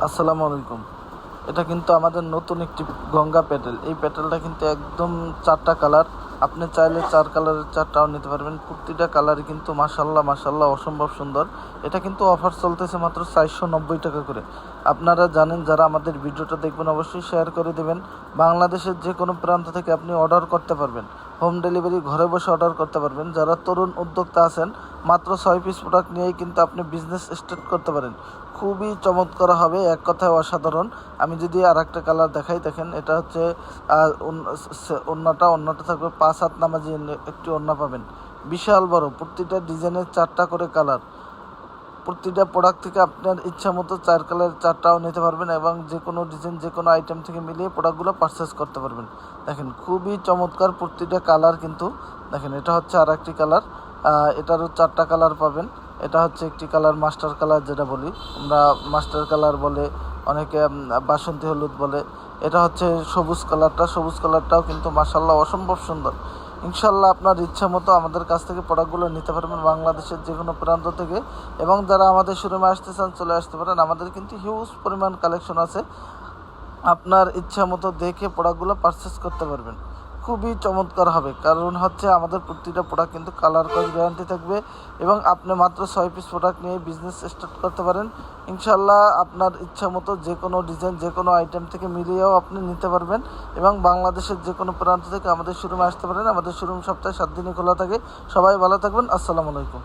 আসসালামু আলাইকুম। এটা কিন্তু আমাদের নতুন একটি গঙ্গা প্যাটেল। এই প্যাটেলটা কিন্তু একদম 4টা কালার। আপনি চাইলে 4 কালারের 4টাও নিতে পারবেন। প্রতিটা কালারই কিন্তু মাশাআল্লাহ মাশাআল্লাহ অসম্ভব সুন্দর। এটা কিন্তু অফার চলতেছে মাত্র 490 টাকা করে। আপনারা জানেন, যারা আমাদের ভিডিওটা দেখবেন অবশ্যই শেয়ার করে দেবেন। বাংলাদেশের যে কোনো প্রান্ত থেকে আপনি অর্ডার করতে পারবেন। হোম ডেলিভারি ঘরে বসে অর্ডার করতে পারবেন। যারা তরুণ উদ্যোক্তা আছেন, মাত্র 6 পিস প্রোডাক্ট নিয়েই কিন্তু আপনি বিজনেস স্টার্ট করতে পারেন। খুবই চমৎকার হবে, এক কথায় অসাধারণ। আমি যদি আর একটা কালার দেখাই, দেখেন এটা হচ্ছে ওন্নাটা থাকবে 5 হাত নামাজি একটি ওন্না পাবেন, বিশাল বড়। প্রতিটা ডিজাইনের 4টা করে কালার। প্রতিটা প্রোডাক্ট থেকে আপনার ইচ্ছা মতো 4 কালারের 4টাও নিতে পারবেন এবং যে কোনো ডিজাইন যে কোনো আইটেম থেকে মিলিয়ে প্রোডাক্টগুলো পারচেস করতে পারবেন। দেখেন খুবই চমৎকার প্রতিটা কালার কিন্তু। দেখেন এটা হচ্ছে আর একটি কালার, এটারও 4টা কালার পাবেন। এটা হচ্ছে একটি কালার মাস্টার কালার, যেটা বলি আমরা মাস্টার কালার বলে, অনেকে বাসন্তী হলুদ বলে। এটা হচ্ছে সবুজ কালারটাও কিন্তু মাশাআল্লাহ অসম্ভব সুন্দর। ইনশাল্লাহ আপনার ইচ্ছা মতো আমাদের কাছ থেকে প্রোডাক্টগুলো নিতে পারবেন বাংলাদেশের যে কোনো প্রান্ত থেকে। এবং যারা আমাদের শোরুমে আসতে চান চলে আসতে পারেন। আমাদের কিন্তু হিউজ পরিমাণ কালেকশন আছে, আপনার ইচ্ছা মতো দেখে প্রোডাক্টগুলো পারচেস করতে পারবেন। খুবই চমৎকার হবে, কারণ হচ্ছে আমাদের প্রতিটা প্রোডাক্ট কিন্তু কালার কস গ্যারান্টি থাকবে এবং আপনি মাত্র 6 পিস প্রোডাক্ট নিয়ে বিজনেস স্টার্ট করতে পারেন। ইনশাল্লাহ আপনার ইচ্ছা মতো যে কোনো ডিজাইন যে কোনো আইটেম থেকে মিলিয়েও আপনি নিতে পারবেন এবং বাংলাদেশের যে কোনো প্রান্ত থেকে আমাদের শোরুমে আসতে পারেন। আমাদের শোরুম সপ্তাহে 7 দিনই খোলা থাকে। সবাই ভালো থাকবেন। আসসালামু আলাইকুম।